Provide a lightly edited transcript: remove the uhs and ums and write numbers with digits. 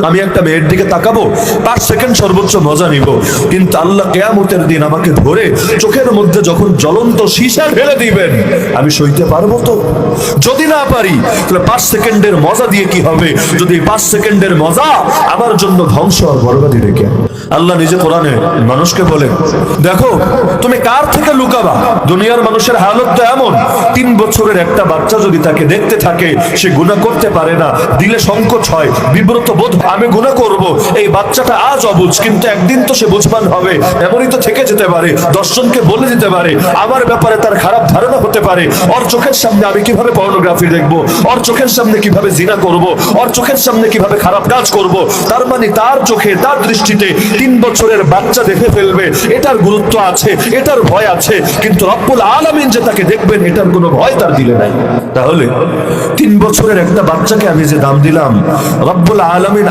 আমি একটা মেয়ের দিকে তাকাবো, 5 সেকেন্ড সর্বোচ্চ মজা নিব, কিন্তু আল্লাহ কিয়ামতের দিন আমাকে ধরে চোখের মধ্যে যখন জ্বলন্ত সীসা ঢেলে দিবেন, আমি সইতে পারবো তো? যদি না পারি তাহলে 5 সেকেন্ডের মজা দিয়ে কি হবে, যদি 5 সেকেন্ডের মজা আমার জন্য ধ্বংস আর বরবাদি ডেকে। আল্লাহ নিজে কোরআনে মানুষকে বলে, দেখো তুমি কার থেকে লুকাবা? দুনিয়ার মানুষের হালত তো এমন, 3 বছরের একটা বাচ্চা যদি তাকে দেখতে থাকে, সে গুনাহ করতে পারে না, দিলে সংকোচ হয়, বিব্রত বোধ, আমি গুনাহ করব। এই বাচ্চাটা আজ অবুঝ, কিন্তু একদিন তো সে বুঝবান হবে, এমনই তো থেকে যেতে পারে, 10 জনকে বলে দিতে পারে, আমার ব্যাপারে তার খারাপ ধারণা হতে পারে, ওর চোখের সামনে আমি কিভাবে পর্নোগ্রাফি দেখবো, ওর চোখের সামনে কিভাবে জিনা করব, ওর চোখের সামনে কিভাবে খারাপ কাজ করব। তার মানে তার চোখে, তার দৃষ্টিতে 3 বছরের বাচ্চা দেখে ফেলবে, এটার গুরুত্ব আছে, এটার ভয় আছে, কিন্তু রব্বুল আলামিন যে তাকে দেখবেন এটার কোনো ভয় তার দিলে নাই। তাহলে 3 বছরের একটা বাচ্চাকে আমি যে দাম দিলাম, রব্বুল আলামিন